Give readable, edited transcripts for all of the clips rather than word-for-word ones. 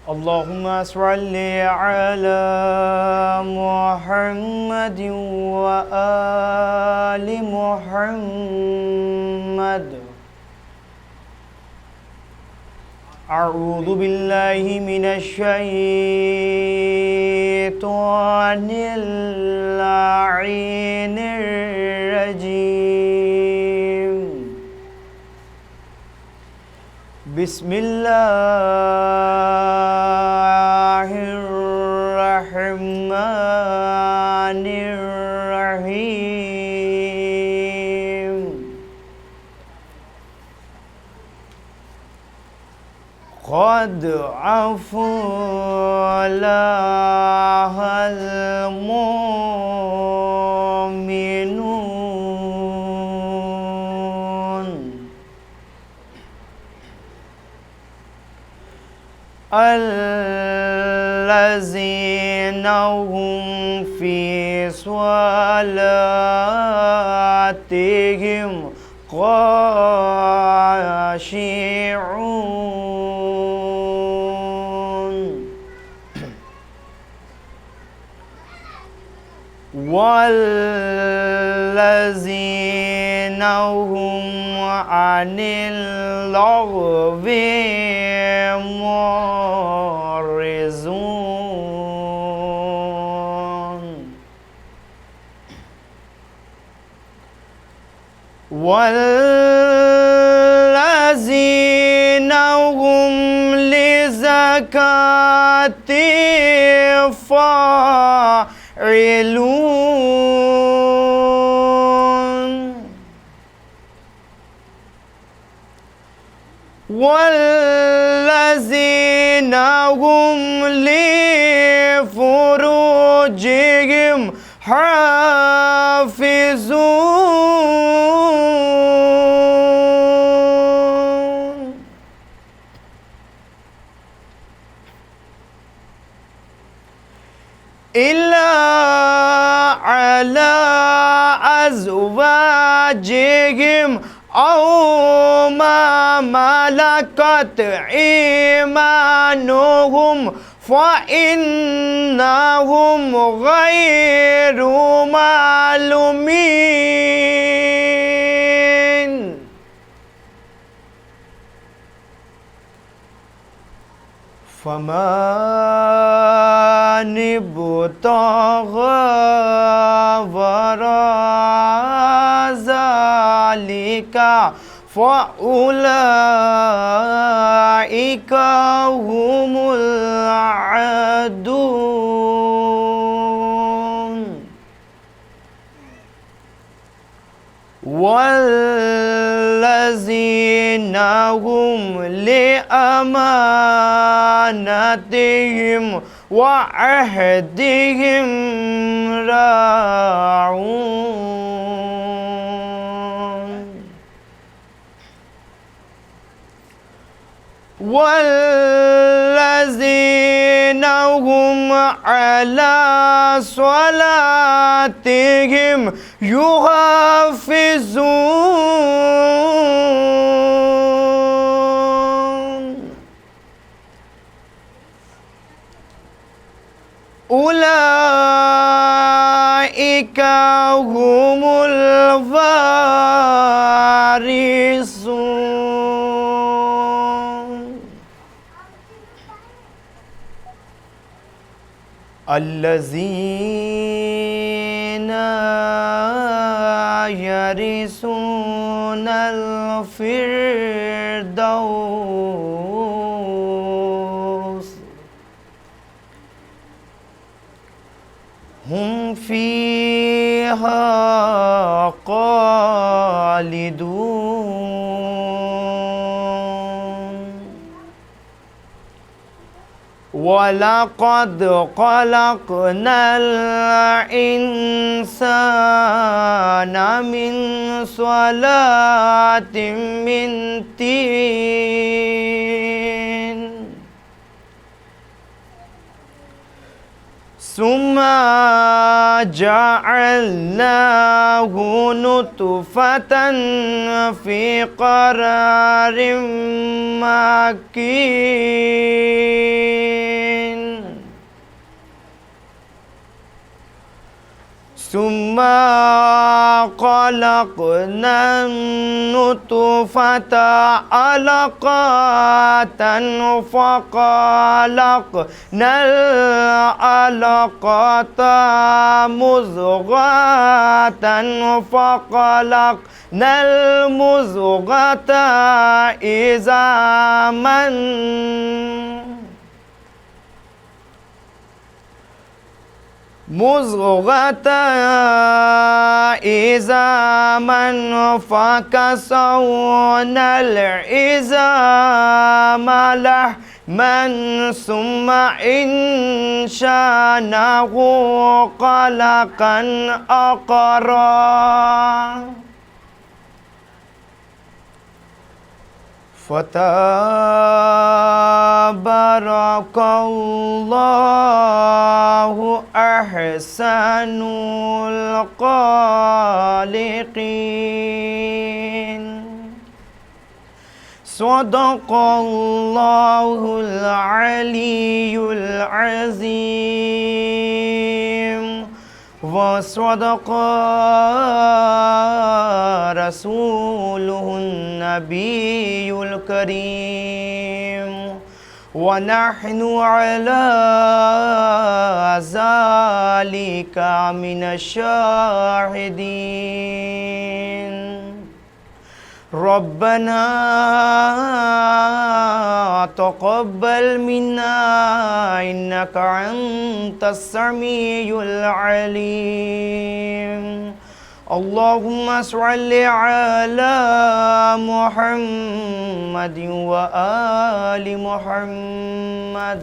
اللهم صل على محمد وآل محمد. أعوذ بالله من الشيطان اللعين الرجيم. بسم الله الرحمن الرحيم. قد أفلح المؤمنون الذين هم في صلاتهم خاشعون والذين هم عن اللغو معرضون والذين هم لزكاتهم فاعلون والذين هم لفروجهم حافظون إلا على أزواجهم أو ما ملكت أيمانهم فإنهم غير ملومين. فمن ابتغى وراء ذلك فأولئك هم العادون والذين هم لأمانتهم وعهدهم راعون والذين هم على صلاتهم يحافظون أولئك هم الوارثون الذين يرثون الفردوس هم فيها خالدون وَلَقَدْ خَلَقْنَا الْإِنسَانَ مِنْ صَلَاةٍ مِنْ طِينٍ ثم جعلناه نطفة في قرار مكين ثم خلقنا النطفة علقة فخلقنا العلقة مضغة فخلقنا المضغة عظاما فكسونا العظام لحما ثم انشأناه خلقا آخر فتبارك الله أحسن الخالقين صدق الله العلي العظيم وصدق رسوله النبي الكريم ونحن على ذلك من الشاهدين ربنا تقبل منا إنك أنت السميع العليم اللهم صل على محمد وآل محمد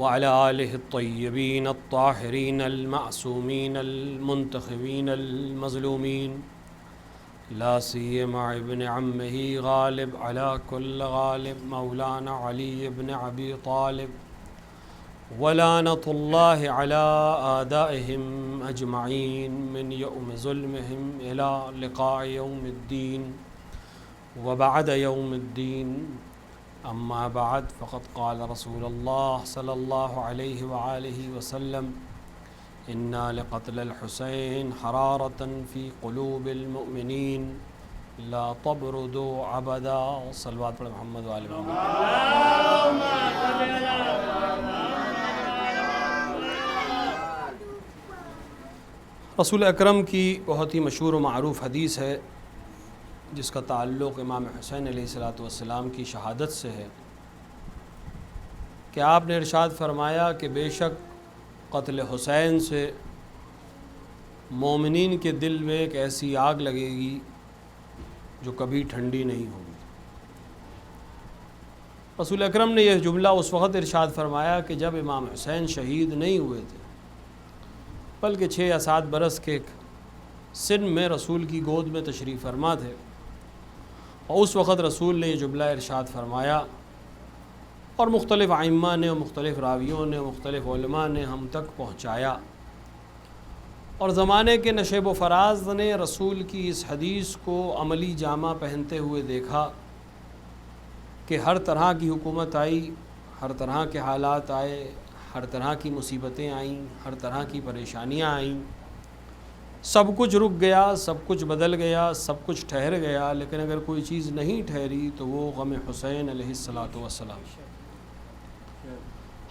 وعلى آله الطيبين الطاهرين المعصومين المنتخبين المظلومين لا سيما ابن عمه غالب على كل غالب مولانا علي بن أبي طالب ولعنة الله على آدائهم أجمعين من يوم ظلمهم إلى لقاء يوم الدين وبعد يوم الدين. أما بعد فقد قال رسول الله صلى الله عليه وآله وسلم إن لقتل الحسين حرارة في قلوب المؤمنين لا تبردوا أبدا. صلوات پر محمد وآل محمد. رسول اکرم کی بہت ہی مشہور و معروف حدیث ہے جس کا تعلق امام حسین علیہ الصلوۃ والسلام کی شہادت سے ہے کہ آپ نے ارشاد فرمایا کہ بے شک قتل حسین سے مومنین کے دل میں ایک ایسی آگ لگے گی جو کبھی ٹھنڈی نہیں ہوگی. رسول اکرم نے یہ جملہ اس وقت ارشاد فرمایا کہ جب امام حسین شہید نہیں ہوئے تھے بلکہ 6 یا 7 برس کے سن میں رسول کی گود میں تشریف فرما تھے، اور اس وقت رسول نے یہ جملہ ارشاد فرمایا، اور مختلف ائمہ نے اور مختلف راویوں نے اور مختلف علماء نے ہم تک پہنچایا، اور زمانے کے نشیب و فراز نے رسول کی اس حدیث کو عملی جامہ پہنتے ہوئے دیکھا کہ ہر طرح کی حکومت آئی، ہر طرح کے حالات آئے، ہر طرح کی مصیبتیں آئیں، ہر طرح کی پریشانیاں آئیں، سب کچھ رک گیا، سب کچھ بدل گیا، سب کچھ ٹھہر گیا، لیکن اگر کوئی چیز نہیں ٹھہری تو وہ غم حسین علیہ الصلوۃ والسلام.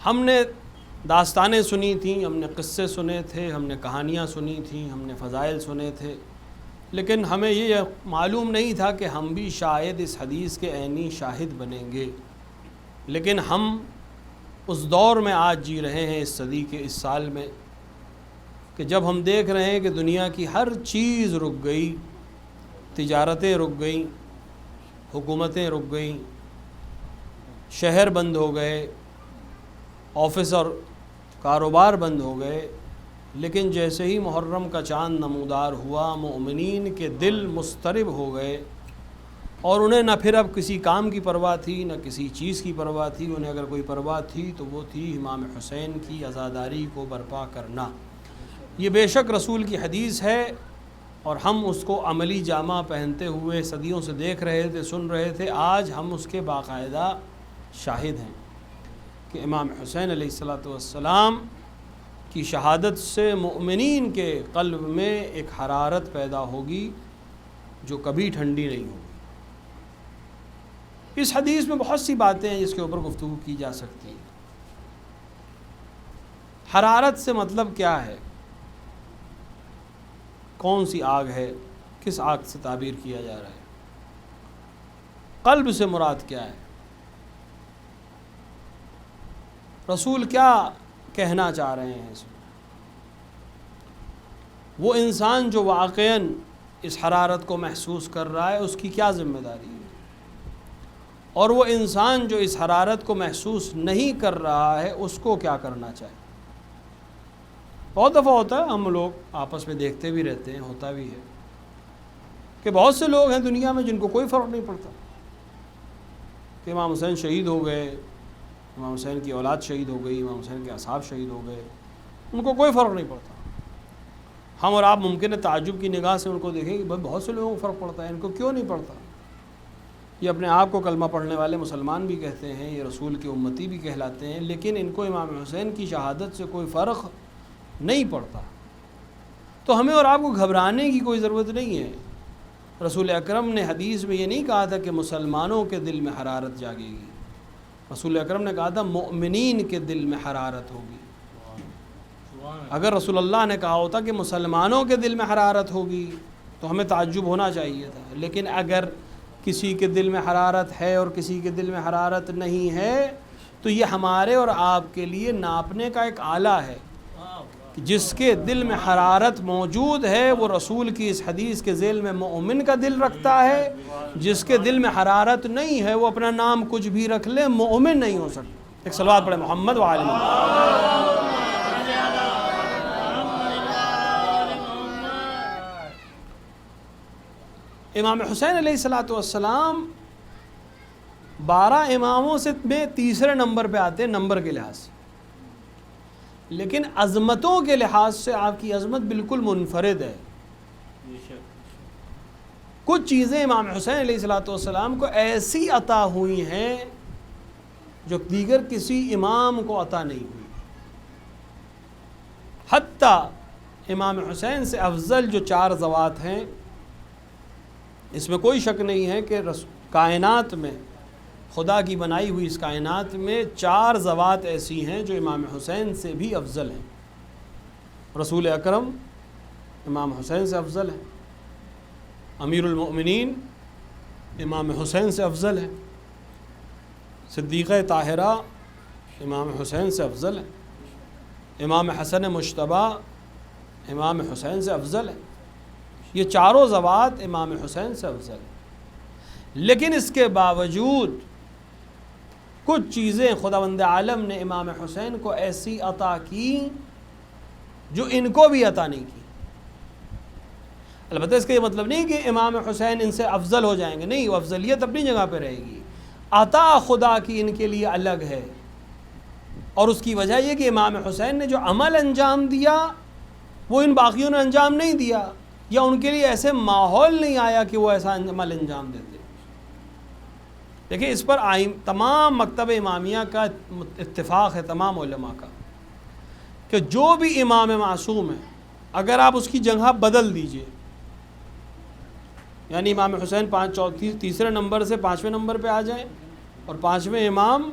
ہم نے داستانیں سنی تھیں، ہم نے قصے سنے تھے، ہم نے کہانیاں سنی تھیں، ہم نے فضائل سنے تھے، لیکن ہمیں یہ معلوم نہیں تھا کہ ہم بھی شاید اس حدیث کے عینی شاہد بنیں گے. لیکن ہم اس دور میں آج جی رہے ہیں، اس صدی کے اس سال میں، کہ جب ہم دیکھ رہے ہیں کہ دنیا کی ہر چیز رک گئی، تجارتیں رک گئیں، حکومتیں رک گئیں، شہر بند ہو گئے، آفس اور کاروبار بند ہو گئے، لیکن جیسے ہی محرم کا چاند نمودار ہوا مومنین کے دل مضطرب ہو گئے، اور انہیں نہ پھر اب کسی کام کی پرواہ تھی، نہ کسی چیز کی پرواہ تھی. انہیں اگر کوئی پرواہ تھی تو وہ تھی امام حسین کی عزاداری کو برپا کرنا. یہ بے شک رسول کی حدیث ہے، اور ہم اس کو عملی جامہ پہنتے ہوئے صدیوں سے دیکھ رہے تھے، سن رہے تھے. آج ہم اس کے باقاعدہ شاہد ہیں کہ امام حسین علیہ الصلوۃ والسلام کی شہادت سے مؤمنین کے قلب میں ایک حرارت پیدا ہوگی جو کبھی ٹھنڈی نہیں ہوگی. اس حدیث میں بہت سی باتیں ہیں جس کے اوپر گفتگو کی جا سکتی ہے. حرارت سے مطلب کیا ہے؟ کون سی آگ ہے؟ کس آگ سے تعبیر کیا جا رہا ہے؟ قلب سے مراد کیا ہے؟ رسول کیا کہنا چاہ رہے ہیں اس میں؟ وہ انسان جو واقعاً اس حرارت کو محسوس کر رہا ہے اس کی کیا ذمہ داری ہے، اور وہ انسان جو اس حرارت کو محسوس نہیں کر رہا ہے اس کو کیا کرنا چاہیے؟ بہت دفعہ ہوتا ہے، ہم لوگ آپس میں دیکھتے بھی رہتے ہیں، ہوتا بھی ہے کہ بہت سے لوگ ہیں دنیا میں جن کو کوئی فرق نہیں پڑتا کہ امام حسین شہید ہو گئے، امام حسین کی اولاد شہید ہو گئی، امام حسین کے اصحاب شہید ہو گئے، ان کو کوئی فرق نہیں پڑتا. ہم اور آپ ممکن ہے تعجب کی نگاہ سے ان کو دیکھیں کہ بہت سے لوگوں کو فرق پڑتا ہے، ان کو کیوں نہیں پڑتا؟ یہ اپنے آپ کو کلمہ پڑھنے والے مسلمان بھی کہتے ہیں، یہ رسول کی امتی بھی کہلاتے ہیں، لیکن ان کو امام حسین کی شہادت سے کوئی فرق نہیں پڑتا. تو ہمیں اور آپ کو گھبرانے کی کوئی ضرورت نہیں ہے. رسول اکرم نے حدیث میں یہ نہیں کہا تھا کہ مسلمانوں کے دل میں حرارت جاگے گی، رسول اکرم نے کہا تھا مومنین کے دل میں حرارت ہوگی. اگر رسول اللہ نے کہا ہوتا کہ مسلمانوں کے دل میں حرارت ہوگی تو ہمیں تعجب ہونا چاہیے تھا. لیکن اگر کسی کے دل میں حرارت ہے اور کسی کے دل میں حرارت نہیں ہے تو یہ ہمارے اور آپ کے لیے ناپنے کا ایک آلہ ہے. جس کے دل میں حرارت موجود ہے وہ رسول کی اس حدیث کے ذیل میں مومن کا دل رکھتا ہے، جس کے دل میں حرارت نہیں ہے وہ اپنا نام کچھ بھی رکھ لے مومن نہیں ہو سکتا. ایک صلوات پڑھے محمد وآل محمد۔ امام حسین علیہ السلام 12 اماموں سے میں تیسرے نمبر پہ آتے ہیں نمبر کے لحاظ سے، لیکن عظمتوں کے لحاظ سے آپ کی عظمت بالکل منفرد ہے۔ کچھ چیزیں امام حسین علیہ السلام کو ایسی عطا ہوئی ہیں جو دیگر کسی امام کو عطا نہیں ہوئی۔ حتیٰ امام حسین سے افضل جو 4 ذوات ہیں، اس میں کوئی شک نہیں ہے کہ کائنات میں، خدا کی بنائی ہوئی اس کائنات میں 4 ذوات ایسی ہیں جو امام حسین سے بھی افضل ہیں۔ رسول اکرم امام حسین سے افضل ہے، امیر المؤمنین امام حسین سے افضل ہے، صدیقہ طاہرہ امام حسین سے افضل ہے، امام حسن مجتبیٰ امام حسین سے افضل ہے۔ یہ 4 ذوات امام حسین سے افضل ہیں، لیکن اس کے باوجود کچھ چیزیں خداوند عالم نے امام حسین کو ایسی عطا کی جو ان کو بھی عطا نہیں کی۔ البتہ اس کا یہ مطلب نہیں کہ امام حسین ان سے افضل ہو جائیں گے، نہیں، وہ افضلیت اپنی جگہ پہ رہے گی، عطا خدا کی ان کے لیے الگ ہے۔ اور اس کی وجہ یہ کہ امام حسین نے جو عمل انجام دیا وہ ان باقیوں نے انجام نہیں دیا، یا ان کے لیے ایسے ماحول نہیں آیا کہ وہ ایسا عمل انجام دیتے۔ دیکھیں، اس پر تمام مکتب امامیہ کا اتفاق ہے، تمام علماء کا، کہ جو بھی امام معصوم ہے اگر آپ اس کی جگہ بدل دیجئے، یعنی امام حسین 3 نمبر سے 5ویں نمبر پہ آ جائیں اور 5ویں امام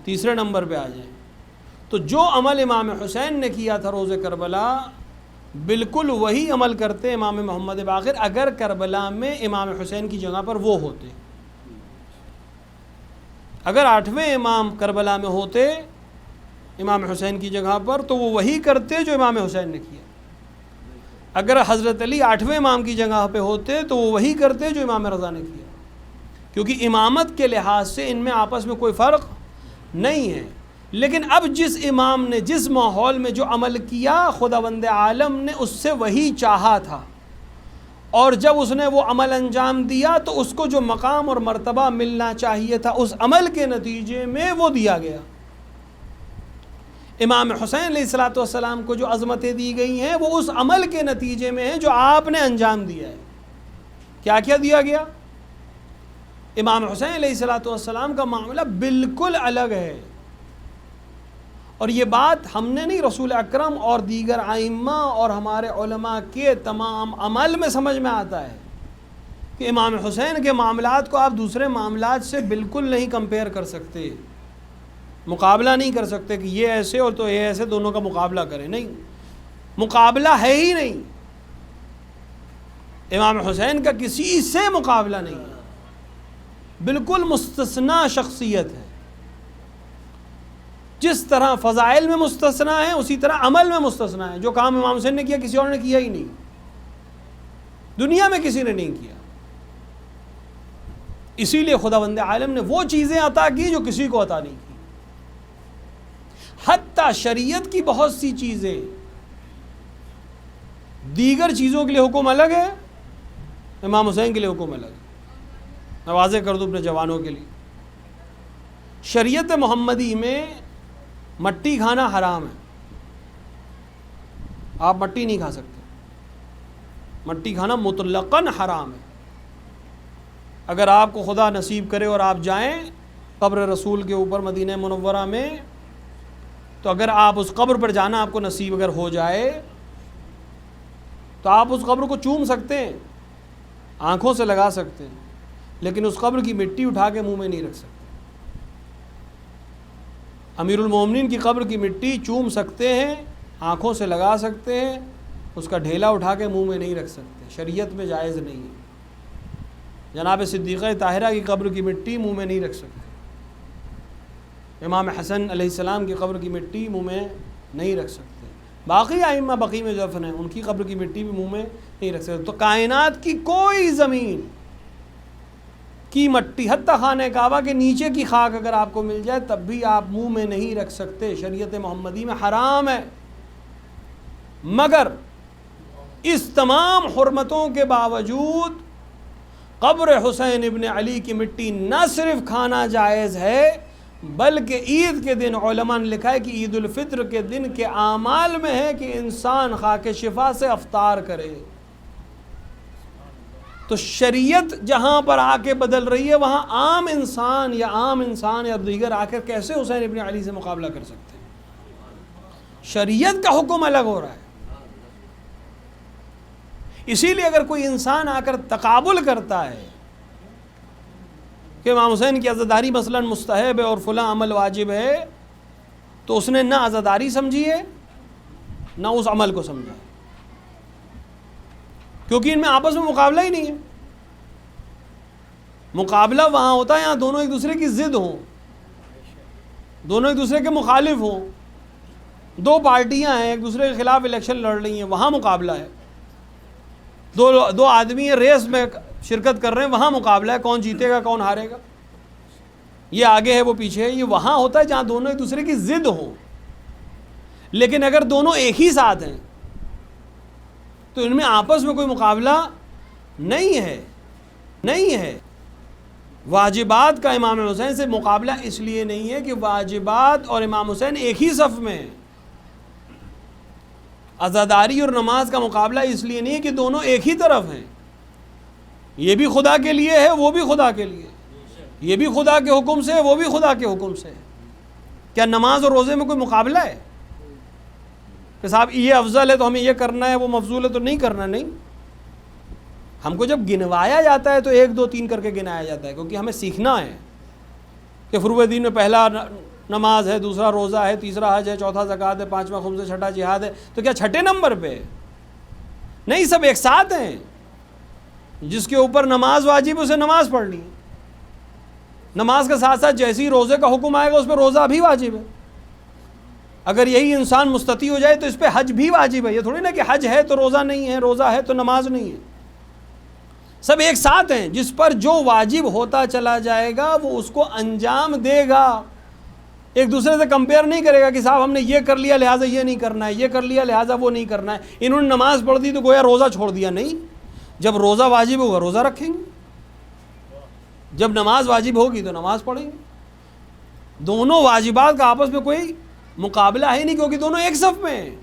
3 نمبر پہ آ جائیں، تو جو عمل امام حسین نے کیا تھا روز کربلا، بالکل وہی عمل کرتے امام محمد باقر اگر کربلا میں امام حسین کی جگہ پر وہ ہوتے۔ اگر 8ویں امام کربلا میں ہوتے امام حسین کی جگہ پر تو وہ وہی کرتے جو امام حسین نے کیا۔ اگر حضرت علی 8ویں امام کی جگہ پہ ہوتے تو وہ وہی کرتے جو امام رضا نے کیا، کیونکہ امامت کے لحاظ سے ان میں آپس میں کوئی فرق نہیں ہے۔ لیکن اب جس امام نے جس ماحول میں جو عمل کیا، خداوند عالم نے اس سے وہی چاہا تھا، اور جب اس نے وہ عمل انجام دیا تو اس کو جو مقام اور مرتبہ ملنا چاہیے تھا اس عمل کے نتیجے میں وہ دیا گیا۔ امام حسین علیہ السلام کو جو عظمتیں دی گئی ہیں وہ اس عمل کے نتیجے میں ہیں جو آپ نے انجام دیا ہے۔ کیا کیا دیا گیا؟ امام حسین علیہ السلام کا معاملہ بالکل الگ ہے، اور یہ بات ہم نے نہیں، رسول اکرم اور دیگر ائمہ اور ہمارے علماء کے تمام عمل میں سمجھ میں آتا ہے کہ امام حسین کے معاملات کو آپ دوسرے معاملات سے بالکل نہیں کمپیئر کر سکتے، مقابلہ نہیں کر سکتے کہ یہ ایسے اور تو یہ ایسے، دونوں کا مقابلہ کریں، نہیں، مقابلہ ہے ہی نہیں۔ امام حسین کا کسی سے مقابلہ نہیں ہے، بالکل مستثنا شخصیت ہے۔ جس طرح فضائل میں مستثنا ہے اسی طرح عمل میں مستثنا ہے۔ جو کام امام حسین نے کیا کسی اور نے کیا ہی نہیں، دنیا میں کسی نے نہیں کیا۔ اسی لیے خداوند عالم نے وہ چیزیں عطا کی جو کسی کو عطا نہیں کی۔ حتیٰ شریعت کی بہت سی چیزیں، دیگر چیزوں کے لیے حکم الگ ہے، امام حسین کے لیے حکم الگ ہے۔ میں واضح کر دوں اپنے جوانوں کے لیے، شریعت محمدی میں مٹی کھانا حرام ہے، آپ مٹی نہیں کھا سکتے، مٹی کھانا مطلقاً حرام ہے۔ اگر آپ کو خدا نصیب کرے اور آپ جائیں قبر رسول کے اوپر مدینہ منورہ میں، تو اگر آپ اس قبر پر جانا آپ کو نصیب اگر ہو جائے تو آپ اس قبر کو چوم سکتے ہیں، آنکھوں سے لگا سکتے ہیں، لیکن اس قبر کی مٹی اٹھا کے منہ میں نہیں رکھ سکتے۔ امیر المومنین کی قبر کی مٹی چوم سکتے ہیں، آنکھوں سے لگا سکتے ہیں، اس کا ڈھیلا اٹھا کے منہ میں نہیں رکھ سکتے، شریعت میں جائز نہیں ہے۔ جناب صدیقہ طاہرہ کی قبر کی مٹی منہ میں نہیں رکھ سکتے، امام حسن علیہ السلام کی قبر کی مٹی منہ میں نہیں رکھ سکتے، باقی ائمہ بقیع میں دفن ہیں ان کی قبر کی مٹی بھی منہ میں نہیں رکھ سکتے۔ تو کائنات کی کوئی زمین کی مٹی، حتیٰ خانہ کعبہ کے نیچے کی خاک اگر آپ کو مل جائے تب بھی آپ منہ میں نہیں رکھ سکتے، شریعت محمدی میں حرام ہے۔ مگر اس تمام حرمتوں کے باوجود قبر حسین ابن علی کی مٹی نہ صرف کھانا جائز ہے بلکہ عید کے دن علماء نے لکھا ہے کہ عید الفطر کے دن کے اعمال میں ہے کہ انسان خاک شفا سے افطار کرے۔ تو شریعت جہاں پر آ کے بدل رہی ہے وہاں عام انسان یا دیگر آ کر کیسے حسین ابن علی سے مقابلہ کر سکتے ہیں؟ شریعت کا حکم الگ ہو رہا ہے۔ اسی لیے اگر کوئی انسان آ کر تقابل کرتا ہے کہ امام حسین کی عزاداری مثلاً مستحب ہے اور فلاں عمل واجب ہے، تو اس نے نہ عزاداری سمجھی ہے نہ اس عمل کو سمجھا ہے، کیونکہ ان میں آپس میں مقابلہ ہی نہیں ہے۔ مقابلہ وہاں ہوتا ہے یہاں دونوں ایک دوسرے کی ضد ہوں، دونوں ایک دوسرے کے مخالف ہوں، دو پارٹیاں ہیں ایک دوسرے کے خلاف الیکشن لڑ رہی ہیں، وہاں مقابلہ ہے۔ دو آدمی ریس میں شرکت کر رہے ہیں، وہاں مقابلہ ہے، کون جیتے گا کون ہارے گا، یہ آگے ہے وہ پیچھے ہے۔ یہ وہاں ہوتا ہے جہاں دونوں ایک دوسرے کی ضد ہوں۔ لیکن اگر دونوں ایک ہی ساتھ ہیں تو ان میں آپس میں کوئی مقابلہ نہیں ہے۔ واجبات کا امام حسین سے مقابلہ اس لیے نہیں ہے کہ واجبات اور امام حسین ایک ہی صف میں ہیں۔ عزاداری اور نماز کا مقابلہ اس لیے نہیں ہے کہ دونوں ایک ہی طرف ہیں، یہ بھی خدا کے لیے ہے وہ بھی خدا کے لیے، یہ بھی خدا کے حکم سے ہے وہ بھی خدا کے حکم سے ہے۔ کیا نماز اور روزے میں کوئی مقابلہ ہے کہ صاحب یہ افضل ہے تو ہمیں یہ کرنا ہے وہ مفضول ہے تو نہیں کرنا؟ نہیں، ہم کو جب گنوایا جاتا ہے تو 1 2 3 کر کے گنایا جاتا ہے، کیونکہ ہمیں سیکھنا ہے کہ فروع دین میں پہلا نماز ہے، دوسرا روزہ ہے، تیسرا حج ہے، چوتھا زکوٰۃ ہے، پانچواں خمس ہے، چھٹا جہاد ہے۔ تو کیا چھٹے نمبر پہ؟ نہیں، سب ایک ساتھ ہیں۔ جس کے اوپر نماز واجب ہے اسے نماز پڑھنی ہے، نماز کے ساتھ ساتھ جیسے ہی روزے کا حکم آئے گا اس پہ روزہ بھی واجب ہے۔ اگر یہی انسان مستطیع ہو جائے تو اس پہ حج بھی واجب ہے۔ یہ تھوڑی نا کہ حج ہے تو روزہ نہیں ہے، روزہ ہے تو نماز نہیں ہے، سب ایک ساتھ ہیں۔ جس پر جو واجب ہوتا چلا جائے گا وہ اس کو انجام دے گا، ایک دوسرے سے کمپیئر نہیں کرے گا کہ صاحب ہم نے یہ کر لیا لہٰذا یہ نہیں کرنا ہے، یہ کر لیا لہٰذا وہ نہیں کرنا ہے، انہوں نے نماز پڑھ دی تو گویا روزہ چھوڑ دیا۔ نہیں، جب روزہ واجب ہوگا روزہ رکھیں گے، جب نماز واجب ہوگی تو نماز پڑھیں گے۔ دونوں واجبات کا آپس میں کوئی مقابلہ ہے نہیں، کیونکہ دونوں ایک صف میں ہیں۔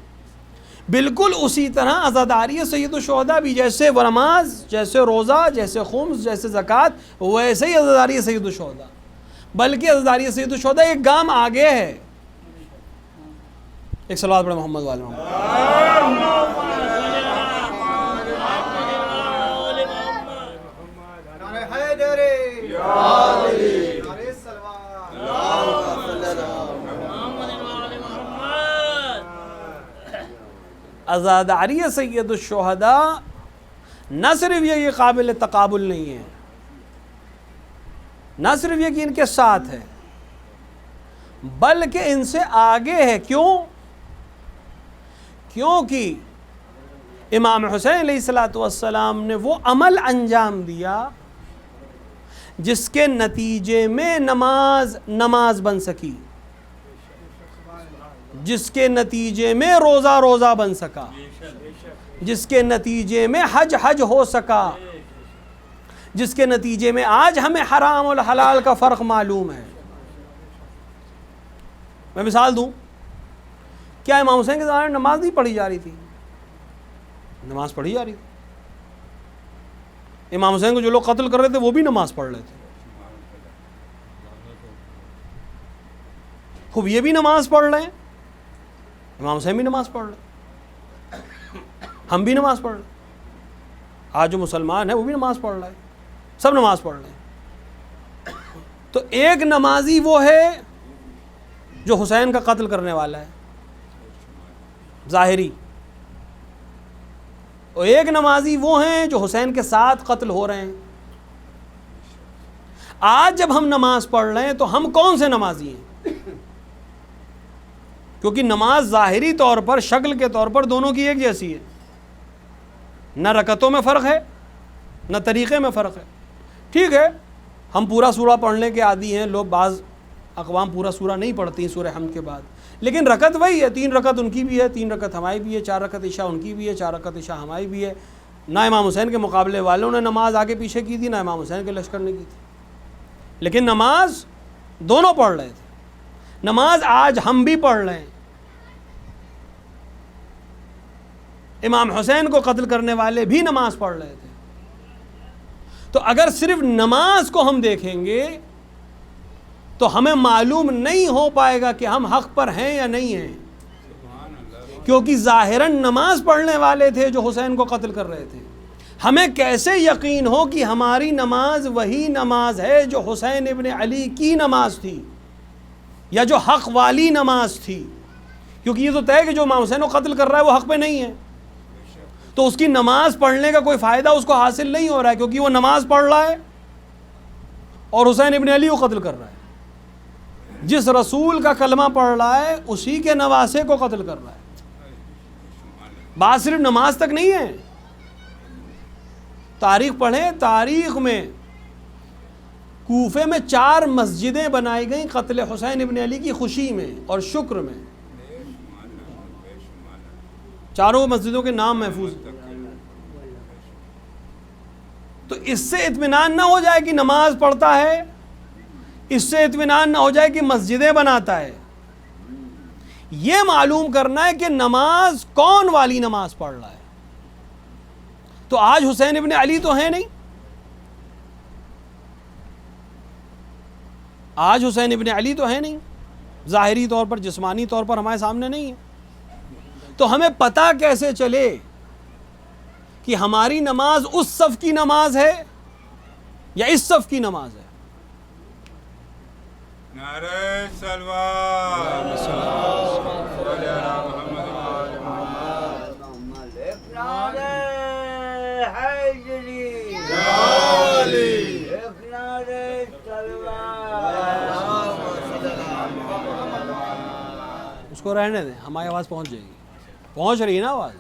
بالکل اسی طرح عزاداری سید الشہداء بھی، جیسے وہ نماز، جیسے روزہ، جیسے خمس، جیسے زکوٰۃ، ویسے ہی عزاداری سید الشہداء، بلکہ عزاداری سید الشہداء ایک گام آگے ہے۔ ایک صلوات پڑھیں محمد وعلی محمد۔ عزاداری سید الشہداء نہ صرف یہ قابل تقابل نہیں ہے، نہ صرف یہ کہ ان کے ساتھ ہے، بلکہ ان سے آگے ہے۔ کیونکہ امام حسین علیہ السلام نے وہ عمل انجام دیا جس کے نتیجے میں نماز بن سکی، جس کے نتیجے میں روزہ بن سکا، جس کے نتیجے میں حج ہو سکا، جس کے نتیجے میں آج ہمیں حرام اور حلال کا فرق معلوم ہے۔ میں مثال دوں، کیا امام حسین کے زمانے میں نماز نہیں پڑھی جا رہی تھی؟ نماز پڑھی جا رہی تھی۔ امام حسین کو جو لوگ قتل کر رہے تھے وہ بھی نماز پڑھ رہے تھے، خوب یہ بھی نماز پڑھ رہے ہیں، امام حسین بھی نماز پڑھ رہے ہیں، ہم بھی نماز پڑھ رہے ہیں، آج جو مسلمان ہے وہ بھی نماز پڑھ رہا ہے، سب نماز پڑھ رہے ہیں۔ تو ایک نمازی وہ ہے جو حسین کا قتل کرنے والا ہے ظاہری، اور ایک نمازی وہ ہیں جو حسین کے ساتھ قتل ہو رہے ہیں۔ آج جب ہم نماز پڑھ رہے ہیں تو ہم کون سے نمازی ہیں؟ کیونکہ نماز ظاہری طور پر، شکل کے طور پر دونوں کی ایک جیسی ہے، نہ رکعتوں میں فرق ہے نہ طریقے میں فرق ہے۔ ٹھیک ہے، ہم پورا سورہ پڑھنے کے عادی ہیں، لوگ بعض اقوام پورا سورہ نہیں پڑھتی ہیں سورہ حمد کے بعد، لیکن رکعت وہی ہے، 3 رکعت ان کی بھی ہے، 3 رکعت ہماری بھی ہے، 4 رکعت عشاء ان کی بھی ہے، 4 رکعت عشاء ہماری بھی ہے۔ نہ امام حسین کے مقابلے والوں نے نماز آگے پیچھے کی تھی، نہ امام حسین کے لشکر نے کی تھی، لیکن نماز دونوں پڑھ رہے تھے۔ نماز آج ہم بھی پڑھ رہے ہیں۔ امام حسین کو قتل کرنے والے بھی نماز پڑھ رہے تھے۔ تو اگر صرف نماز کو ہم دیکھیں گے تو ہمیں معلوم نہیں ہو پائے گا کہ ہم حق پر ہیں یا نہیں ہیں، کیونکہ ظاہراً نماز پڑھنے والے تھے جو حسین کو قتل کر رہے تھے۔ ہمیں کیسے یقین ہو کہ ہماری نماز وہی نماز ہے جو حسین ابن علی کی نماز تھی یا جو حق والی نماز تھی؟ کیونکہ یہ تو طے ہے کہ جو امام حسین کو قتل کر رہا ہے وہ حق پہ نہیں ہے، تو اس کی نماز پڑھنے کا کوئی فائدہ اس کو حاصل نہیں ہو رہا ہے، کیونکہ وہ نماز پڑھ رہا ہے اور حسین ابن علی کو قتل کر رہا ہے۔ جس رسول کا کلمہ پڑھ رہا ہے اسی کے نواسے کو قتل کر رہا ہے۔ بات صرف نماز تک نہیں ہے، تاریخ پڑھیں، تاریخ میں کوفے میں 4 مسجدیں بنائی گئیں قتل حسین ابن علی کی خوشی میں اور شکر میں، چاروں مسجدوں کے نام محفوظ ہیں۔ تو اس سے اطمینان نہ ہو جائے کہ نماز پڑھتا ہے، اس سے اطمینان نہ ہو جائے کہ مسجدیں بناتا ہے، یہ معلوم کرنا ہے کہ نماز کون والی نماز پڑھ رہا ہے۔ تو آج حسین ابن علی تو ہے نہیں، آج حسین ابن علی تو ہے نہیں، ظاہری طور پر جسمانی طور پر ہمارے سامنے نہیں ہے، تو ہمیں پتہ کیسے چلے کہ ہماری نماز اس صف کی نماز ہے یا اس صف کی نماز ہے؟ نعرہ سلوات اس کو رہنے دیں، ہماری آواز پہنچ جائے گی، پہنچ رہی ہے نا آواز؟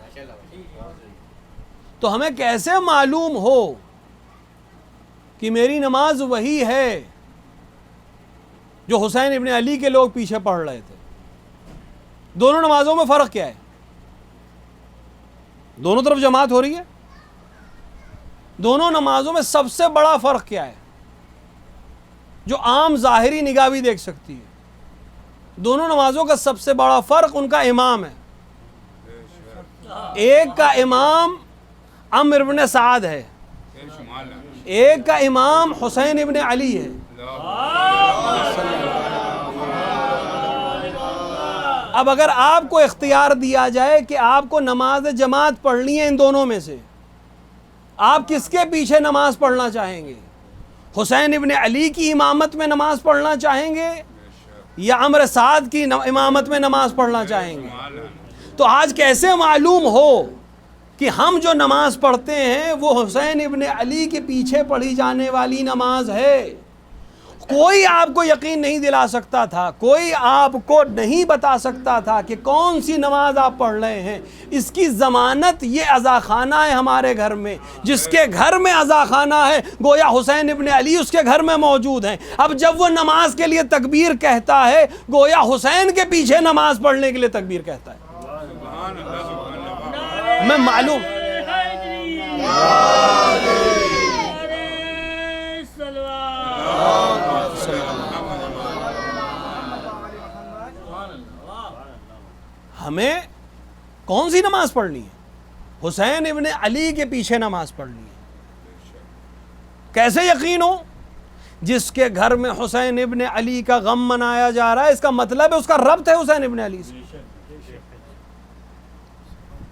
تو ہمیں کیسے معلوم ہو کہ میری نماز وہی ہے جو حسین ابن علی کے لوگ پیچھے پڑھ رہے تھے؟ دونوں نمازوں میں فرق کیا ہے؟ دونوں طرف جماعت ہو رہی ہے، دونوں نمازوں میں سب سے بڑا فرق کیا ہے جو عام ظاہری نگاہ بھی دیکھ سکتی ہے؟ دونوں نمازوں کا سب سے بڑا فرق ان کا امام ہے۔ ایک کا امام عمرو بن سعد ہے، ایک کا امام حسین ابن علی ہے۔ اب اگر آپ کو اختیار دیا جائے کہ آپ کو نماز جماعت پڑھنی ہے ان دونوں میں سے، آپ کس کے پیچھے نماز پڑھنا چاہیں گے؟ حسین ابن علی کی امامت میں نماز پڑھنا چاہیں گے یا عمرو سعد کی امامت میں نماز پڑھنا چاہیں گے؟ تو آج کیسے معلوم ہو کہ ہم جو نماز پڑھتے ہیں وہ حسین ابن علی کے پیچھے پڑھی جانے والی نماز ہے؟ کوئی آپ کو یقین نہیں دلا سکتا تھا، کوئی آپ کو نہیں بتا سکتا تھا کہ کون سی نماز آپ پڑھ رہے ہیں۔ اس کی ضمانت یہ عزاخانہ ہے ہمارے گھر میں، جس کے گھر میں عزاخانہ ہے گویا حسین ابن علی اس کے گھر میں موجود ہیں۔ اب جب وہ نماز کے لیے تکبیر کہتا ہے گویا حسین کے پیچھے نماز پڑھنے کے لیے تکبیر کہتا ہے۔ میں معلوم ہمیں کون سی نماز پڑھنی ہے؟ حسین ابن علی کے پیچھے نماز پڑھنی ہے۔ کیسے یقین ہو؟ جس کے گھر میں حسین ابن علی کا غم منایا جا رہا ہے، اس کا مطلب ہے اس کا ربط ہے حسین ابن علی سے۔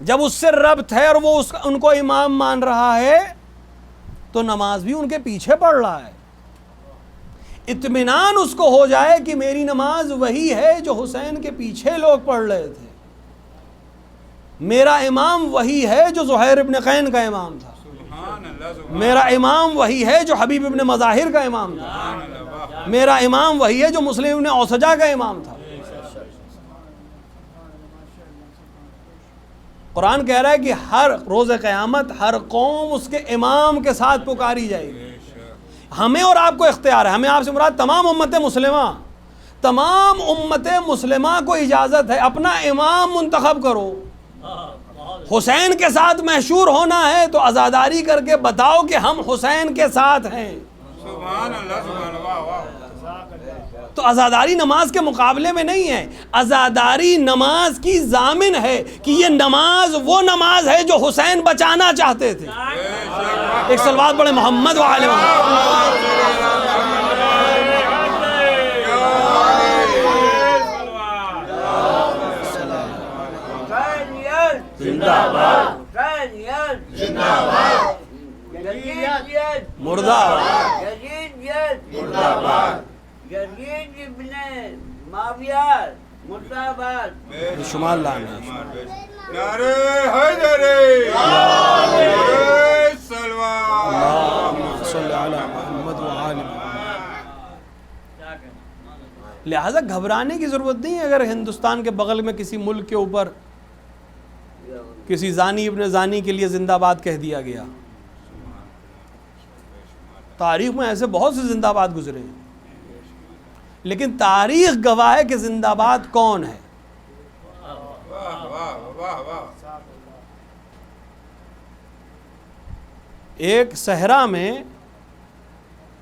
جب اس سے ربط ہے اور وہ ان کو امام مان رہا ہے تو نماز بھی ان کے پیچھے پڑھ رہا ہے۔ اطمینان اس کو ہو جائے کہ میری نماز وہی ہے جو حسین کے پیچھے لوگ پڑھ رہے تھے، میرا امام وہی ہے جو زہیر ابن قین کا امام تھا، میرا امام وہی ہے جو حبیب ابن مظاہر کا امام تھا، میرا امام وہی ہے جو مسلم ابن اوسجہ کا امام تھا۔ قرآن کہہ رہا ہے کہ ہر روز قیامت ہر قوم اس کے امام کے ساتھ پکاری جائے گی۔ ہمیں اور آپ کو اختیار ہے. ہمیں آپ سے مراد تمام امت مسلمہ کو اجازت ہے اپنا امام منتخب کرو. حسین کے ساتھ محشور ہونا ہے تو عزاداری کر کے بتاؤ کہ ہم حسین کے ساتھ ہیں. سبحان اللہ سبحان اللہ. تو عزاداری نماز کے مقابلے میں نہیں ہے. عزاداری نماز کی ضامن ہے کہ یہ نماز وہ نماز ہے جو حسین بچانا چاہتے تھے. ایک صلوات پڑھیں محمد وآل محمد. مردہ شمال لانا. نعرہ حیدری، نعرہ سلوات، اللہم صلی علی محمد وآل محمد. لہٰذا گھبرانے کی ضرورت نہیں ہے اگر ہندوستان کے بغل میں کسی ملک کے اوپر کسی زانی ابن زانی کے لیے زندہ باد کہہ دیا گیا. تاریخ میں ایسے بہت سے زندہ باد گزرے ہیں، لیکن تاریخ گواہ ہے کہ زندہ باد کون ہے. واہ واہ واہ واہ. ایک صحرا میں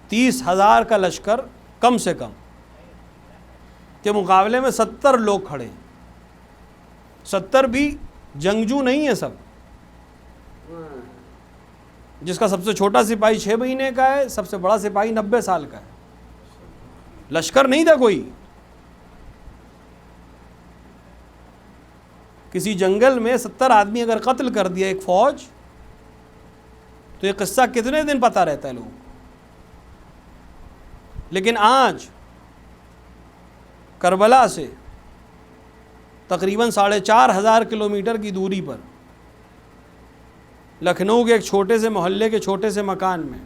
30,000 کا لشکر کم سے کم کے مقابلے میں 70 لوگ کھڑے. 70 بھی جنگجو نہیں ہے سب. جس کا سب سے چھوٹا سپاہی 6 مہینے کا ہے، سب سے بڑا سپاہی 90 سال کا ہے. لشکر نہیں تھا کوئی. کسی جنگل میں 70 آدمی اگر قتل کر دیا ایک فوج تو یہ قصہ کتنے دن پتہ رہتا ہے لوگوں کو. لیکن آج کربلا سے تقریباً 4,500 کلومیٹر کی دوری پر لکھنؤ کے ایک چھوٹے سے محلے کے چھوٹے سے مکان میں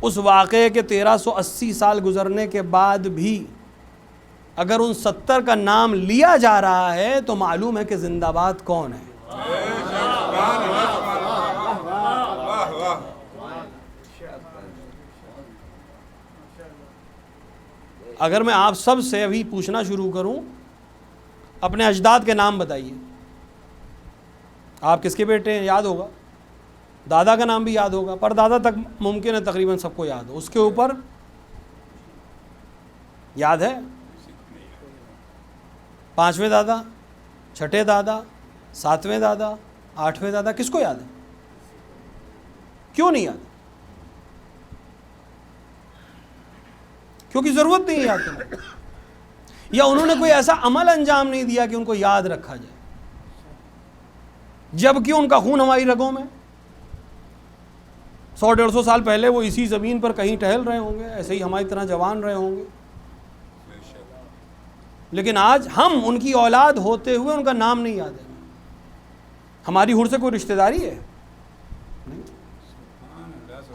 اس واقعے کے 1380 سال گزرنے کے بعد بھی اگر ان 70 کا نام لیا جا رہا ہے تو معلوم ہے کہ زندہ باد کون ہے. اگر میں آپ سب سے ابھی پوچھنا شروع کروں اپنے اجداد کے نام بتائیے. آپ کس کے بیٹے ہیں یاد ہوگا, دادا کا نام بھی یاد ہوگا, پر دادا تک ممکن ہے تقریباً سب کو یاد ہو. اس کے اوپر یاد ہے 5ویں دادا, 6ٹھے دادا, 7ویں دادا, 8ویں دادا, کس کو یاد ہے؟ کیوں نہیں یاد؟ کیونکہ ضرورت نہیں یاد کرنے, یا انہوں نے کوئی ایسا عمل انجام نہیں دیا کہ ان کو یاد رکھا جائے, جبکہ ان کا خون ہماری رگوں میں. 100-150 سال پہلے وہ اسی زمین پر کہیں ٹہل رہے ہوں گے, ایسے ہی ہماری طرح جوان رہے ہوں گے, لیکن آج ہم ان کی اولاد ہوتے ہوئے ان کا نام نہیں یاد ہے. ہماری ہر سے کوئی رشتہ داری ہے؟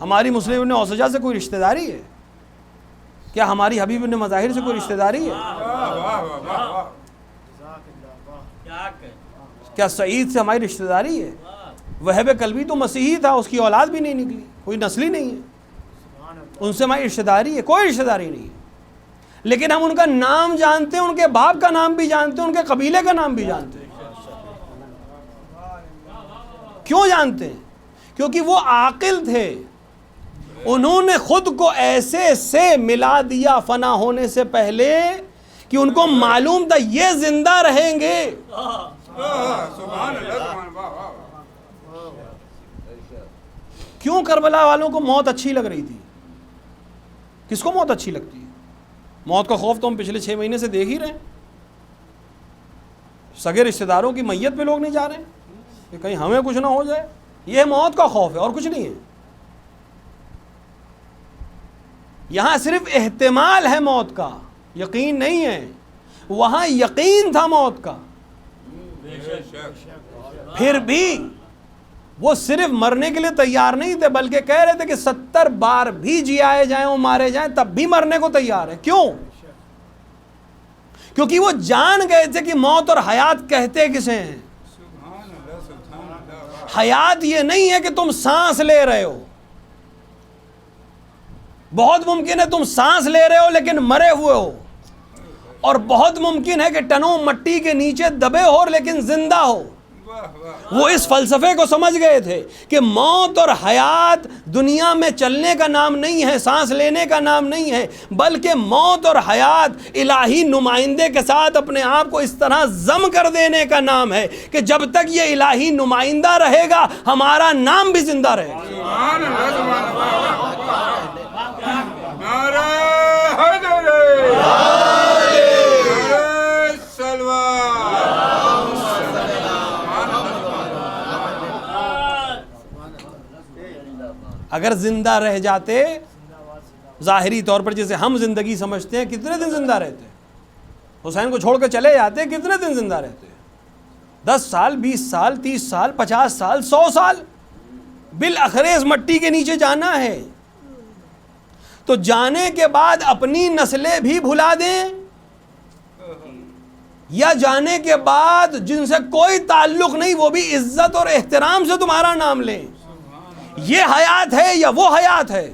ہماری مسلم ابن اوسجہ سے کوئی رشتہ داری ہے؟ کیا ہماری حبیب ابن مظاہر سے کوئی رشتہ داری ہے؟ کیا سعید سے ہماری رشتہ داری ہے؟ وہب کلبی تو مسیحی تھا, اس کی اولاد بھی نہیں نکلی, کوئی نسل ہی نہیں ہے, ان سے ہماری رشتہ داری ہے؟ کوئی رشتہ داری نہیں ہے. لیکن ہم ان کا نام جانتے ہیں, ان کے باپ کا نام بھی جانتے ہیں, ان کے قبیلے کا نام بھی جانتے ہیں. کیوں جانتے ہیں؟ کیونکہ وہ عاقل تھے, انہوں نے خود کو ایسے سے ملا دیا فنا ہونے سے پہلے کہ ان کو معلوم تھا یہ زندہ رہیں گے. کیوں کربلا والوں کو موت اچھی لگ رہی تھی؟ کس کو موت اچھی لگتی ہے؟ موت کا خوف تو ہم پچھلے 6 مہینے سے دیکھ ہی رہے ہیں. سگے رشتہ داروں کی میت پہ لوگ نہیں جا رہے ہیں کہ کہیں ہمیں کچھ نہ ہو جائے. یہ موت کا خوف ہے اور کچھ نہیں ہے. یہاں صرف احتمال ہے موت کا, یقین نہیں ہے. وہاں یقین تھا موت کا, پھر بھی وہ صرف مرنے کے لیے تیار نہیں تھے, بلکہ کہہ رہے تھے کہ 70 بار بھی جیائے جائیں اور مارے جائیں تب بھی مرنے کو تیار ہے. کیوں؟ کیونکہ وہ جان گئے تھے کہ موت اور حیات کہتے کسے ہیں. حیات یہ نہیں ہے کہ تم سانس لے رہے ہو, بہت ممکن ہے تم سانس لے رہے ہو لیکن مرے ہوئے ہو، اور بہت ممکن ہے کہ ٹنوں مٹی کے نیچے دبے ہو لیکن زندہ ہو۔ وہ اس فلسفے کو سمجھ گئے تھے کہ موت اور حیات دنیا میں چلنے کا نام نہیں ہے، سانس لینے کا نام نہیں ہے، بلکہ موت اور حیات الہی نمائندے کے ساتھ اپنے آپ کو اس طرح ضم کر دینے کا نام ہے کہ جب تک یہ الہی نمائندہ رہے گا ہمارا نام بھی زندہ رہے گا۔ سبحان اللہ، سبحان اللہ۔ نعرہ حیدری، نعرہ سلوات۔ اگر زندہ رہ جاتے، ظاہری طور پر جسے ہم زندگی سمجھتے ہیں، کتنے دن زندہ رہتے؟ حسین کو چھوڑ کر چلے جاتے، کتنے دن زندہ رہتے؟ 10 سال، 20 سال، 30 سال، 50 سال، 100 سال؟ بالآخر اس مٹی کے نیچے جانا ہے، تو جانے کے بعد اپنی نسلیں بھی بھلا دیں، یا جانے کے بعد جن سے کوئی تعلق نہیں وہ بھی عزت اور احترام سے تمہارا نام لیں؟ یہ حیات ہے یا وہ حیات ہے؟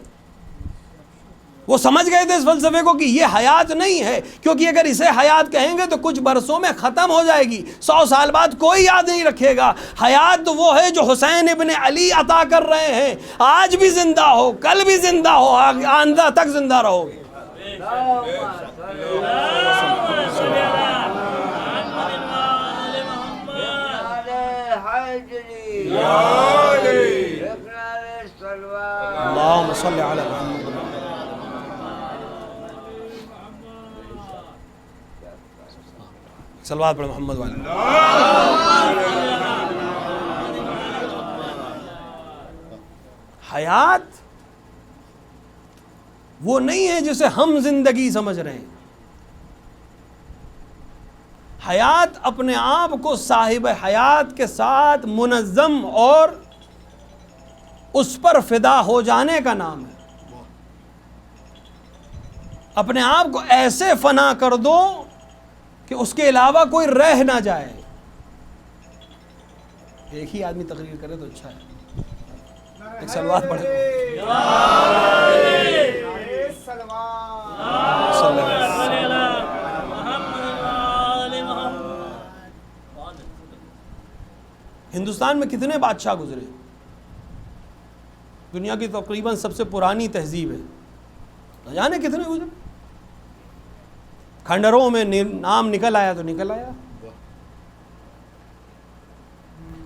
وہ سمجھ گئے تھے اس فلسفے کو کہ یہ حیات نہیں ہے، کیونکہ اگر اسے حیات کہیں گے تو کچھ برسوں میں ختم ہو جائے گی، 100 سال بعد کوئی یاد نہیں رکھے گا۔ حیات تو وہ ہے جو حسین ابن علی عطا کر رہے ہیں، آج بھی زندہ ہو، کل بھی زندہ ہو، آئندہ تک زندہ رہو گے۔ اللہم صلی علی محمد۔ صلوات پڑھ محمد والے۔ حیات وہ نہیں ہے جسے ہم زندگی سمجھ رہے ہیں۔ حیات اپنے آپ کو صاحب حیات کے ساتھ منظم اور اس پر فدا ہو جانے کا نام ہے۔ اپنے آپ کو ایسے فنا کر دو کہ اس کے علاوہ کوئی رہ نہ جائے۔ ایک ہی آدمی تقریر کرے تو اچھا ہے، ایک صلوات پڑھے۔ ہندوستان میں کتنے بادشاہ گزرے؟ دنیا کی تقریباً سب سے پرانی تہذیب ہے، نہ جانے کتنے گزرے۔ کھنڈروں میں نام نکل آیا تو نکل آیا،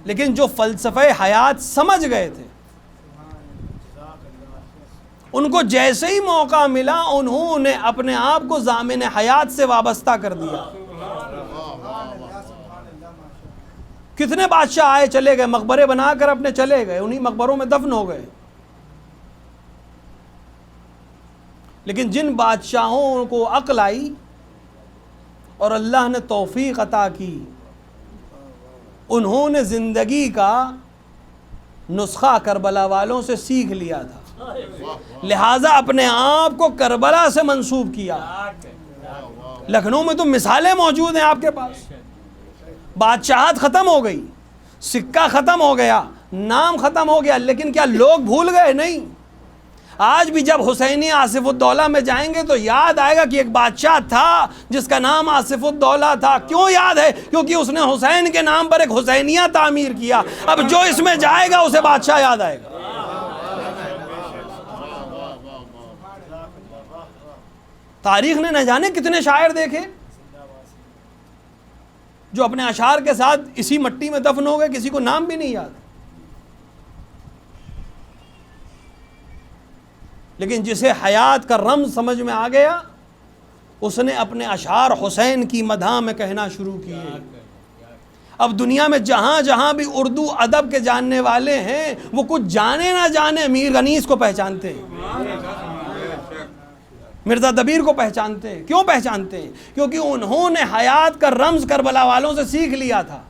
لیکن جو فلسفہ حیات سمجھ گئے تھے ان کو جیسے ہی موقع ملا انہوں نے اپنے آپ کو ضامن حیات سے وابستہ کر دیا۔ کتنے بادشاہ آئے چلے گئے، مقبرے بنا کر اپنے چلے گئے، انہی مقبروں میں دفن ہو گئے، لیکن جن بادشاہوں کو عقل آئی اور اللہ نے توفیق عطا کی، انہوں نے زندگی کا نسخہ کربلا والوں سے سیکھ لیا تھا، لہٰذا اپنے آپ کو کربلا سے منسوب کیا۔ لکھنؤ میں تو مثالیں موجود ہیں آپ کے پاس۔ بادشاہت ختم ہو گئی، سکہ ختم ہو گیا، نام ختم ہو گیا، لیکن کیا لوگ بھول گئے؟ نہیں۔ آج بھی جب حسینی آصف الدولہ میں جائیں گے تو یاد آئے گا کہ ایک بادشاہ تھا جس کا نام آصف الدولہ تھا۔ کیوں یاد ہے؟ کیونکہ اس نے حسین کے نام پر ایک حسینیہ تعمیر کیا۔ اب جو اس میں جائے گا اسے بادشاہ یاد آئے گا۔ تاریخ نے نہ جانے کتنے شاعر دیکھے جو اپنے اشعار کے ساتھ اسی مٹی میں دفن ہو گئے، کسی کو نام بھی نہیں یاد۔ لیکن جسے حیات کا رمز سمجھ میں آ گیا اس نے اپنے اشعار حسین کی مدح میں کہنا شروع کیے۔ اب دنیا میں جہاں جہاں بھی اردو ادب کے جاننے والے ہیں وہ کچھ جانے نہ جانے میر غنیز کو پہچانتے ہیں، مرزا دبیر کو پہچانتے ہیں۔ کیوں پہچانتے ہیں؟ کیونکہ انہوں نے حیات کا رمز کربلا والوں سے سیکھ لیا تھا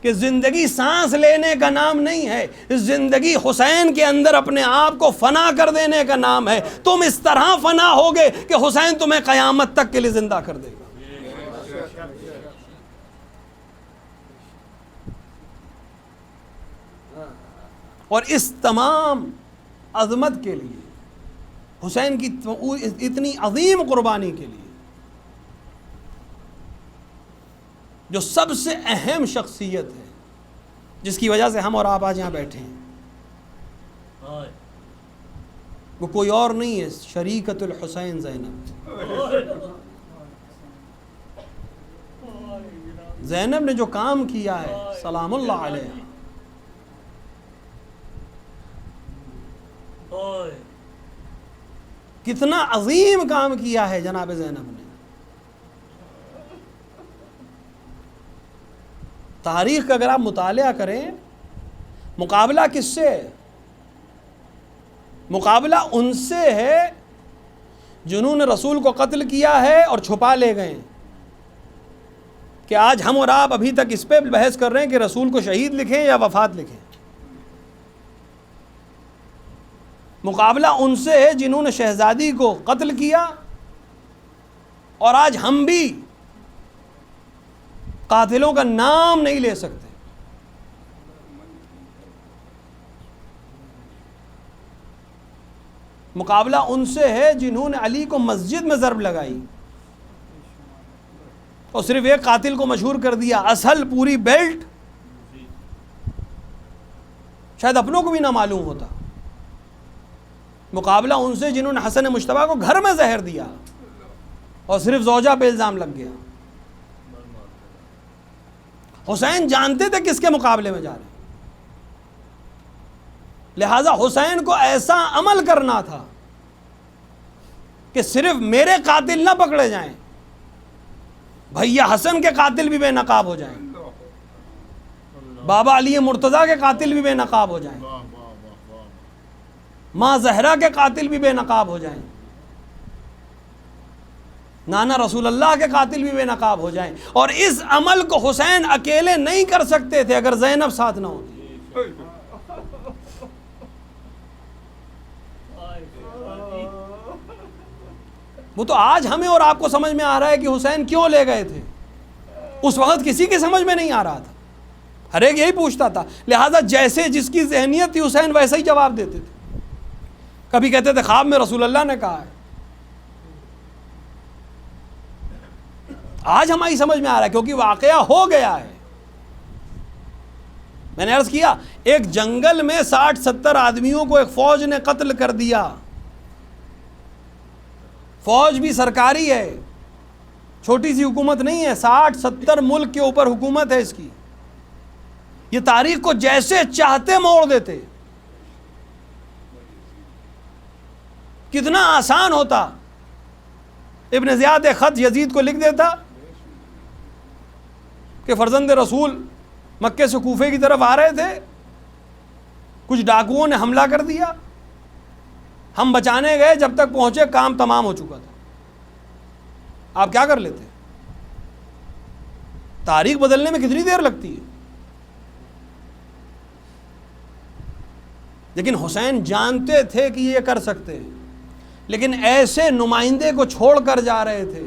کہ زندگی سانس لینے کا نام نہیں ہے، زندگی حسین کے اندر اپنے آپ کو فنا کر دینے کا نام ہے۔ تم اس طرح فنا ہوگے کہ حسین تمہیں قیامت تک کے لیے زندہ کر دے گا۔ اور اس تمام عظمت کے لیے حسین کی اتنی عظیم قربانی کے لیے، جو سب سے اہم شخصیت ہے، جس کی وجہ سے ہم اور آپ آج یہاں بیٹھے ہیں، وہ کوئی اور نہیں ہے، شریکت الحسین زینب۔ زینب نے جو کام کیا ہے سلام اللہ علیہ، کتنا عظیم کام کیا ہے جناب زینب نے۔ تاریخ کا اگر آپ مطالعہ کریں، مقابلہ کس سے ہے؟ مقابلہ ان سے ہے جنہوں نے رسول کو قتل کیا ہے اور چھپا لے گئے، کہ آج ہم اور آپ ابھی تک اس پہ بحث کر رہے ہیں کہ رسول کو شہید لکھیں یا وفات لکھیں۔ مقابلہ ان سے ہے جنہوں نے شہزادی کو قتل کیا، اور آج ہم بھی قاتلوں کا نام نہیں لے سکتے۔ مقابلہ ان سے ہے جنہوں نے علی کو مسجد میں ضرب لگائی اور صرف ایک قاتل کو مشہور کر دیا، اصل پوری بیلٹ شاید اپنوں کو بھی نہ معلوم ہوتا۔ مقابلہ ان سے جنہوں نے حسن مجتبیٰ کو گھر میں زہر دیا اور صرف زوجہ پہ الزام لگ گیا۔ حسین جانتے تھے کس کے مقابلے میں جا رہے ہیں، لہذا حسین کو ایسا عمل کرنا تھا کہ صرف میرے قاتل نہ پکڑے جائیں، بھیا حسن کے قاتل بھی بے نقاب ہو جائیں، بابا علی مرتضیٰ کے قاتل بھی بے نقاب ہو جائیں، ماں زہرا کے قاتل بھی بے نقاب ہو جائیں، نانا رسول اللہ کے قاتل بھی بے نقاب ہو جائیں۔ اور اس عمل کو حسین اکیلے نہیں کر سکتے تھے اگر زینب ساتھ نہ ہوتی۔ وہ تو آج ہمیں اور آپ کو سمجھ میں آ رہا ہے کہ حسین کیوں لے گئے تھے، اس وقت کسی کی سمجھ میں نہیں آ رہا تھا، ہر ایک یہی پوچھتا تھا۔ لہٰذا جیسے جس کی ذہنیت تھی حسین ویسے ہی جواب دیتے تھے۔ کبھی کہتے تھے خواب میں رسول اللہ نے کہا ہے، آج ہماری سمجھ میں آ رہا ہے کیونکہ واقعہ ہو گیا ہے۔ میں نے عرض کیا ایک جنگل میں 60-70 آدمیوں کو ایک فوج نے قتل کر دیا، فوج بھی سرکاری ہے، چھوٹی سی حکومت نہیں ہے، 60-70 ملک کے اوپر حکومت ہے اس کی۔ یہ تاریخ کو جیسے چاہتے موڑ دیتے۔ کتنا آسان ہوتا، ابن زیاد ایک خط یزید کو لکھ دیتا کہ فرزند رسول مکے سے کوفے کی طرف آ رہے تھے، کچھ ڈاکوؤں نے حملہ کر دیا، ہم بچانے گئے، جب تک پہنچے کام تمام ہو چکا تھا۔ آپ کیا کر لیتے؟ تاریخ بدلنے میں کتنی دیر لگتی ہے؟ لیکن حسین جانتے تھے کہ یہ کر سکتے ہیں، لیکن ایسے نمائندے کو چھوڑ کر جا رہے تھے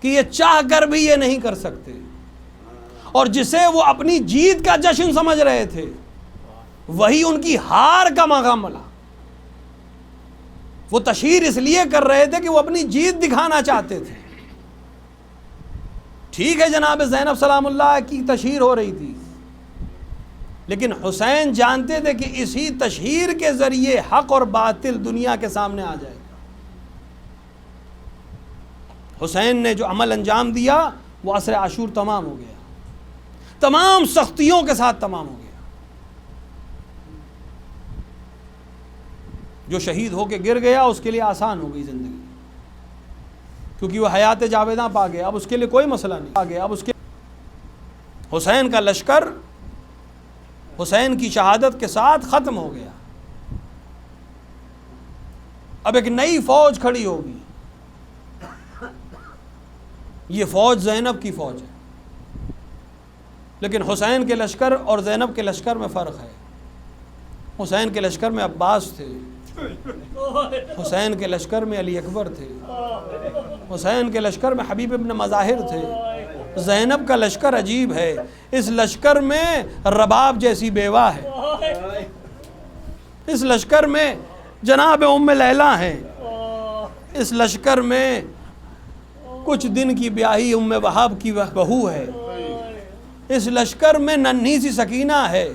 کہ یہ چاہ کر بھی یہ نہیں کر سکتے، اور جسے وہ اپنی جیت کا جشن سمجھ رہے تھے وہی ان کی ہار کا مقام ملا۔ وہ تشہیر اس لیے کر رہے تھے کہ وہ اپنی جیت دکھانا چاہتے تھے۔ ٹھیک ہے جناب زینب سلام اللہ کی تشہیر ہو رہی تھی، لیکن حسین جانتے تھے کہ اسی تشہیر کے ذریعے حق اور باطل دنیا کے سامنے آ جائے گا۔ حسین نے جو عمل انجام دیا وہ عصر عاشور تمام ہو گیا، تمام سختیوں کے ساتھ تمام ہو گیا۔ جو شہید ہو کے گر گیا اس کے لیے آسان ہو گئی زندگی، کیونکہ وہ حیات جاویداں پا گیا، اب اس کے لیے کوئی مسئلہ نہیں پا گیا۔ اب اس کے حسین کا لشکر حسین کی شہادت کے ساتھ ختم ہو گیا، اب ایک نئی فوج کھڑی ہوگی۔ یہ فوج زینب کی فوج ہے، لیکن حسین کے لشکر اور زینب کے لشکر میں فرق ہے۔ حسین کے لشکر میں عباس تھے، حسین کے لشکر میں علی اکبر تھے، حسین کے لشکر میں حبیب ابن مظاہر تھے۔ زینب کا لشکر عجیب ہے، اس لشکر میں رباب جیسی بیوہ ہے، اس لشکر میں جناب ام لیلہ ہیں، اس لشکر میں کچھ دن کی بیاہی ام وہاب کی بہو ہے، اس لشکر میں ننھی سی سکینہ ہے،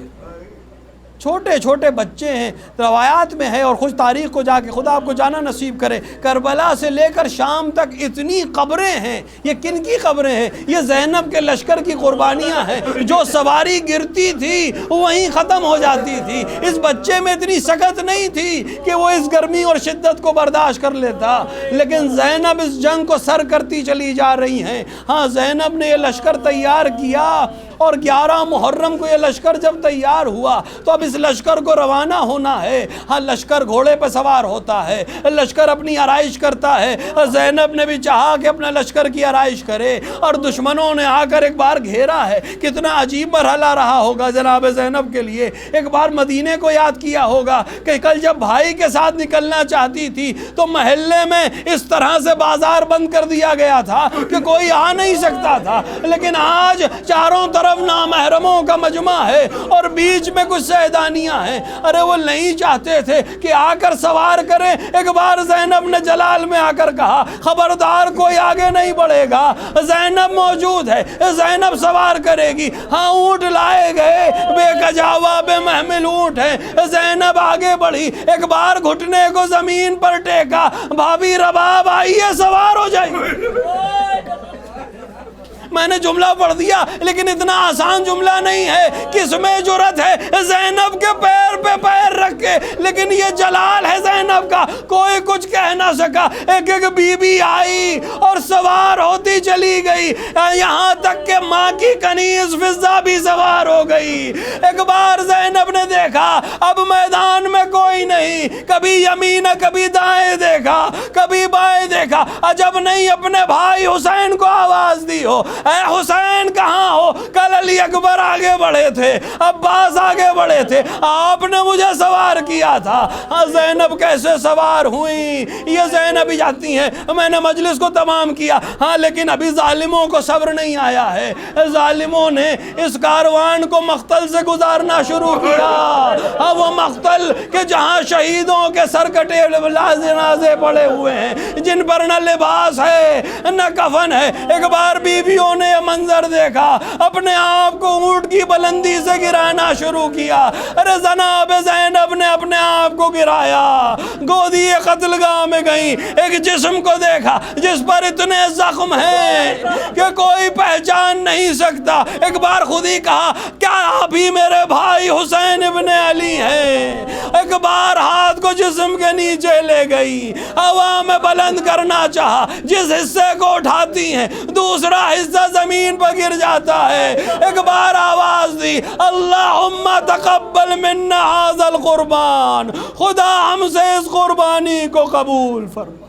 چھوٹے چھوٹے بچے ہیں، روایات میں ہے، اور خوش تاریخ کو جا کے خدا آپ کو جانا نصیب کرے، کربلا سے لے کر شام تک اتنی قبریں ہیں۔ یہ کن کی قبریں ہیں؟ یہ زینب کے لشکر کی قربانیاں ہیں۔ جو سواری گرتی تھی وہیں ختم ہو جاتی تھی۔ اس بچے میں اتنی سکت نہیں تھی کہ وہ اس گرمی اور شدت کو برداشت کر لیتا، لیکن زینب اس جنگ کو سر کرتی چلی جا رہی ہیں۔ ہاں زینب نے یہ لشکر تیار کیا، اور 11 محرم کو یہ لشکر جب تیار ہوا تو اب اس لشکر کو روانہ ہونا ہے۔ ہاں لشکر گھوڑے پہ سوار ہوتا ہے، لشکر اپنی آرائش کرتا ہے۔ زینب نے بھی چاہا کہ اپنا لشکر کی آرائش کرے، اور دشمنوں نے آ کر ایک بار گھیرا ہے۔ کتنا عجیب مرحلہ رہا ہوگا جناب زینب کے لیے۔ ایک بار مدینے کو یاد کیا ہوگا کہ کل جب بھائی کے ساتھ نکلنا چاہتی تھی تو محلے میں اس طرح سے بازار بند کر دیا گیا تھا کہ کوئی آ نہیں سکتا تھا، لیکن آج چاروں طرف نامحرموں کا مجمع ہے اور بیچ میں کچھ سیدانیاں ہیں۔ ارے وہ نہیں چاہتے تھے کہ آ کر سوار کریں۔ ایک بار زینب نے جلال میں آ کر کہا خبردار کوئی آگے نہیں بڑھے گا، زینب موجود ہے، زینب سوار کرے گی۔ ہاں اونٹ لائے گئے، بے کجاوا بے محمل اونٹ ہیں۔ زینب آگے بڑھی، ایک بار گھٹنے کو زمین پر ٹیکا، بھابھی رباب آئیے سوار ہو جائیے۔ میں نے جملہ پڑھ دیا لیکن اتنا آسان جملہ نہیں ہے۔ کس میں جرت ہے زینب کے پیر پہ پیر رکھ کے، لیکن یہ جلال ہے زینب کا، کوئی کچھ کہہ نہ سکا۔ ایک ایک بی بی آئی اور سوار ہوتی چلی گئی، یہاں تک کہ ماں کی کنیز فضہ بھی سوار ہو گئی۔ ایک بار زینب نے دیکھا اب میدان میں کوئی نہیں، کبھی یمین کبھی دائیں دیکھا، کبھی بائیں دیکھا، عجب نہیں اپنے بھائی حسین کو آواز دی ہو، اے حسین کہاں ہو؟ کل علی اکبر آگے بڑھے تھے، عباس آگے بڑھے تھے، آپ نے مجھے سوار کیا تھا۔ ہاں زینب کیسے سوار ہوئیں؟ یہ زینب ہی جاتی ہیں۔ میں نے مجلس کو تمام کیا، ہاں لیکن ابھی ظالموں کو صبر نہیں آیا ہے۔ ظالموں نے اس کاروان کو مقتل سے گزارنا شروع کیا۔ ہاں وہ مقتل کہ جہاں شہیدوں کے سر کٹے جنازے پڑے ہوئے ہیں، جن پر نہ لباس ہے نہ کفن ہے۔ ایک بار بیویوں نے یہ منظر دیکھا، اپنے آپ کو اونٹ کی بلندی سے گرانا شروع کیا۔ ارے جناب زینب نے اپنے آپ کو گرایا، گودی قتل گاہ میں گئیں، ایک جسم کو دیکھا جس پر اتنے زخم ہیں کہ کوئی پہچان نہیں سکتا۔ ایک بار خود ہی کہا کیا آپ ہی میرے بھائی حسین ابن علی ہیں؟ ایک بار ہاتھ کو جسم کے نیچے لے گئی، ہوا میں بلند کرنا چاہا، جس حصے کو اٹھاتی ہیں دوسرا حصہ زمین پر گر جاتا ہے۔ ایک بار آواز دی اللہم تقبل منا ھذا القربان، خدا ہم سے اس قربانی کو قبول فرما۔